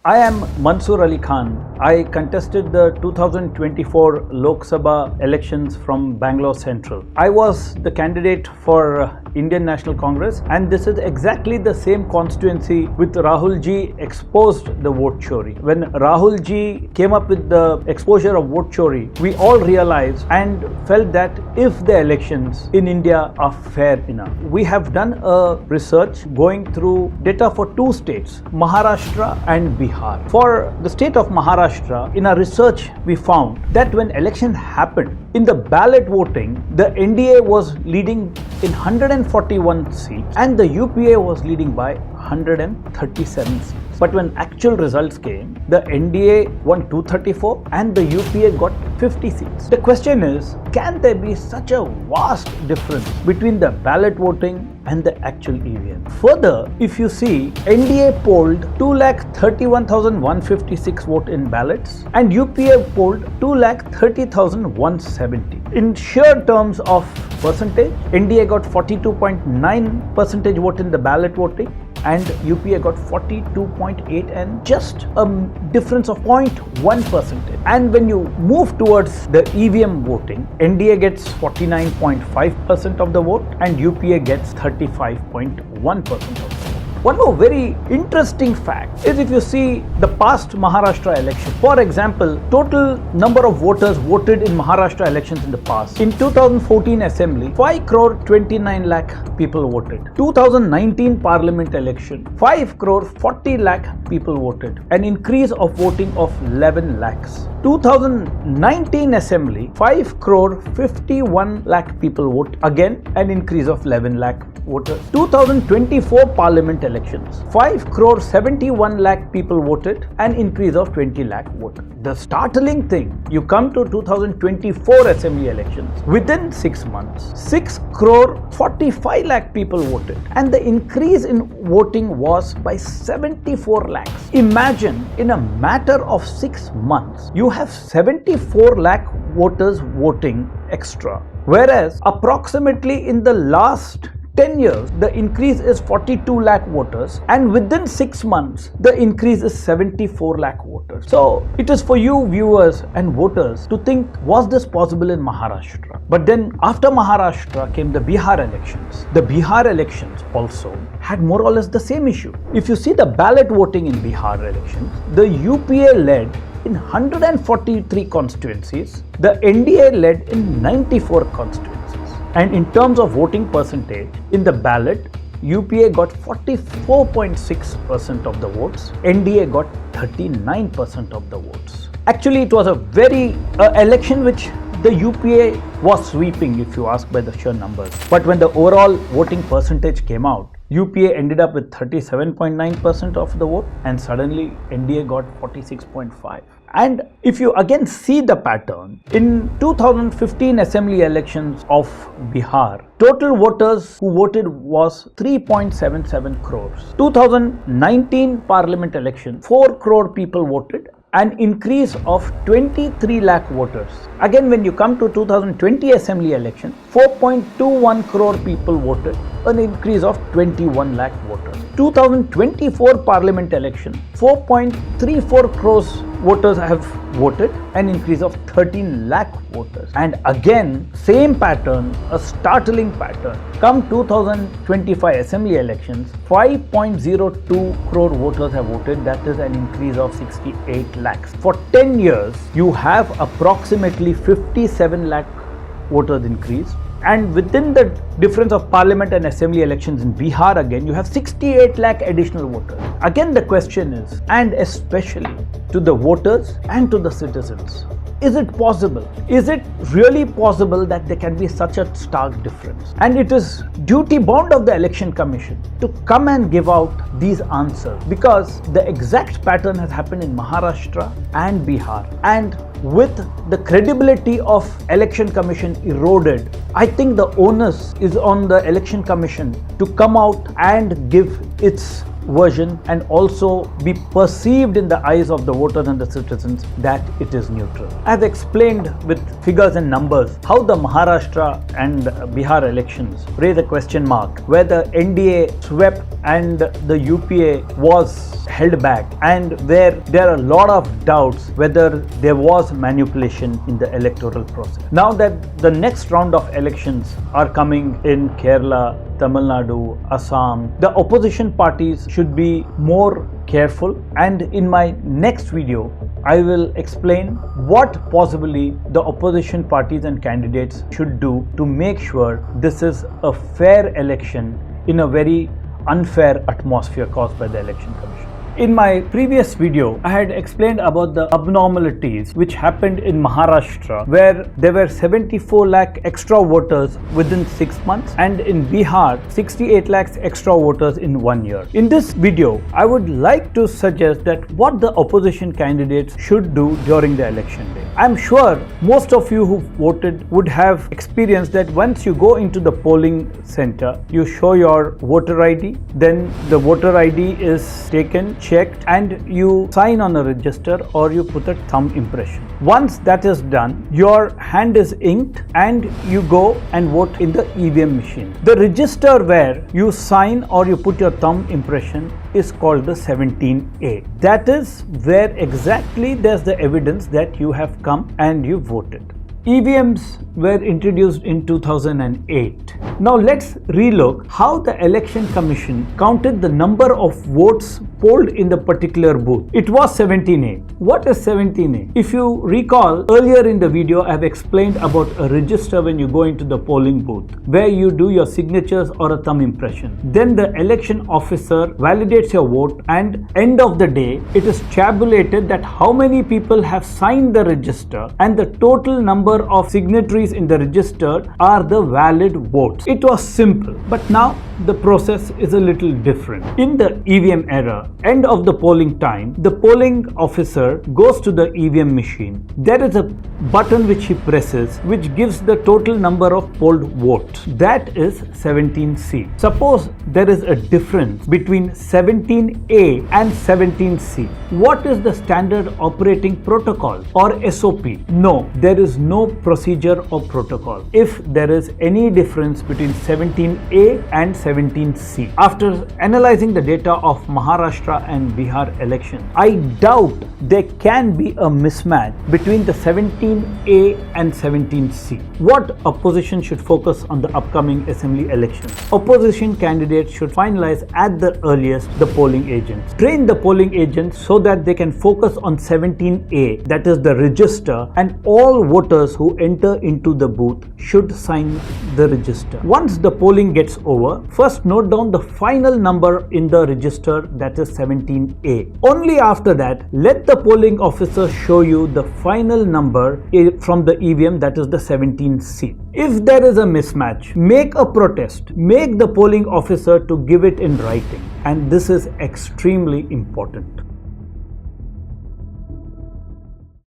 I am Mansoor Ali Khan. I contested the 2024 Lok Sabha elections from Bangalore Central. I was the candidate for Indian National Congress, and this is exactly the same constituency with Rahul ji exposed the vote chori. When Rahul ji came up with the exposure of vote chori, we all realized and felt that if the elections in India are fair enough. We have done a research going through data for two states, Maharashtra and Bihar. For the state of Maharashtra, in our research we found that when election happened, in the ballot voting, the NDA was leading in 141 seats and the UPA was leading by 137 seats. But when actual results came, the NDA won 234 and the UPA got 50 seats. The question is, can there be such a vast difference between the ballot voting and the actual EVM? Further, if you see, NDA polled 2,31,156 vote in ballots and UPA polled 2,30,170. In sheer terms of percentage, NDA got 42.9% vote in the ballot voting and UPA got 42.8 and just a difference of 0.1%. And when you move towards the EVM voting, NDA gets 49.5% of the vote and UPA gets 35.1% of the vote. One more very interesting fact is if you see the past Maharashtra election. For example, total number of voters voted in Maharashtra elections in the past. In 2014 assembly, 5 crore 29 lakh people voted. 2019 parliament election, 5 crore 40 lakh people voted. An increase of voting of 11 lakhs. 2019 assembly, 5 crore 51 lakh people vote. Again, an increase of 11 lakh voters. 2024 parliament elections, 5 crore 71 lakh people voted, an increase of 20 lakh voters. The startling thing, you come to 2024 assembly elections, within 6 months, 6 crore 45 lakh people voted and the increase in voting was by 74 lakhs. Imagine in a matter of 6 months, you have 74 lakh voters voting extra. Whereas approximately in the last 10 years, the increase is 42 lakh voters and within 6 months, the increase is 74 lakh voters. So, it is for you viewers and voters to think, was this possible in Maharashtra? But then after Maharashtra came the Bihar elections. The Bihar elections also had more or less the same issue. If you see the ballot voting in Bihar elections, the UPA led in 143 constituencies, the NDA led in 94 constituencies. And in terms of voting percentage, in the ballot, UPA got 44.6% of the votes, NDA got 39% of the votes. Actually, it was a very election which the UPA was sweeping, if you ask by the sheer numbers. But when the overall voting percentage came out, UPA ended up with 37.9% of the vote and suddenly NDA got 46.5%. And if you again see the pattern, in 2015 assembly elections of Bihar, total voters who voted was 3.77 crores. 2019 parliament election, 4 crore people voted, an increase of 23 lakh voters. Again, when you come to 2020 assembly election, 4.21 crore people voted, an increase of 21 lakh voters. 2024 parliament election, 4.34 crores voters have voted, an increase of 13 lakh voters. And again, same pattern, a startling pattern. Come 2025 assembly elections, 5.02 crore voters have voted, that is an increase of 68 lakhs. For 10 years, you have approximately 57 lakh voters increase. And within the difference of parliament and assembly elections in Bihar again, you have 68 lakh additional voters. Again, the question is, and especially to the voters and to the citizens, is it possible? Is it really possible that there can be such a stark difference? And it is duty bound of the election commission to come and give out these answers, because the exact pattern has happened in Maharashtra and Bihar. And with the credibility of election commission eroded, I think the onus is on the election commission to come out and give its version and also be perceived in the eyes of the voters and the citizens that it is neutral. I have explained with figures and numbers how the Maharashtra and Bihar elections raise a question mark where the NDA swept and the UPA was held back, and where there are a lot of doubts whether there was manipulation in the electoral process. Now that the next round of elections are coming in Kerala, Tamil Nadu, Assam, the opposition parties should be more careful, and in my next video I will explain what possibly the opposition parties and candidates should do to make sure this is a fair election in a very unfair atmosphere caused by the Election Commission. In my previous video, I had explained about the abnormalities which happened in Maharashtra, where there were 74 lakh extra voters within 6 months, and in Bihar 68 lakhs extra voters in 1 year. In this video, I would like to suggest that what the opposition candidates should do during the election day. I'm sure most of you who voted would have experienced that once you go into the polling center, you show your voter ID, then the voter ID is taken, checked, and you sign on a register or you put a thumb impression. Once that is done, your hand is inked and you go and vote in the EVM machine. The register where you sign or you put your thumb impression is called the 17A. That is where exactly there's the evidence that you have come and you voted. EVMs were introduced in 2008. Now let's relook how the Election Commission counted the number of votes polled in the particular booth. It was 17A. What is 17A? If you recall, earlier in the video I have explained about a register when you go into the polling booth, where you do your signatures or a thumb impression. Then the election officer validates your vote, and end of the day it is tabulated that how many people have signed the register, and the total number of signatories in the register are the valid votes. It was simple, but now the process is a little different. In the EVM era, end of the polling time, the polling officer goes to the EVM machine. There is a button which he presses which gives the total number of polled votes. That is 17C. Suppose there is a difference between 17A and 17C. What is the standard operating protocol or SOP? No, there is no procedure or protocol if there is any difference between 17A and 17C. After analyzing the data of Maharashtra and Bihar election, I doubt there can be a mismatch between the 17A and 17C. What opposition should focus on the upcoming assembly elections? Opposition candidates should finalize at the earliest the polling agents. Train the polling agents so that they can focus on 17A, that is the register, and all voters who enter into the booth should sign the register. Once the polling gets over, first note down the final number in the register, that is 17A. Only after that, let the polling officer show you the final number from the EVM, that is the 17C. If there is a mismatch, make a protest. Make the polling officer to give it in writing, and this is extremely important.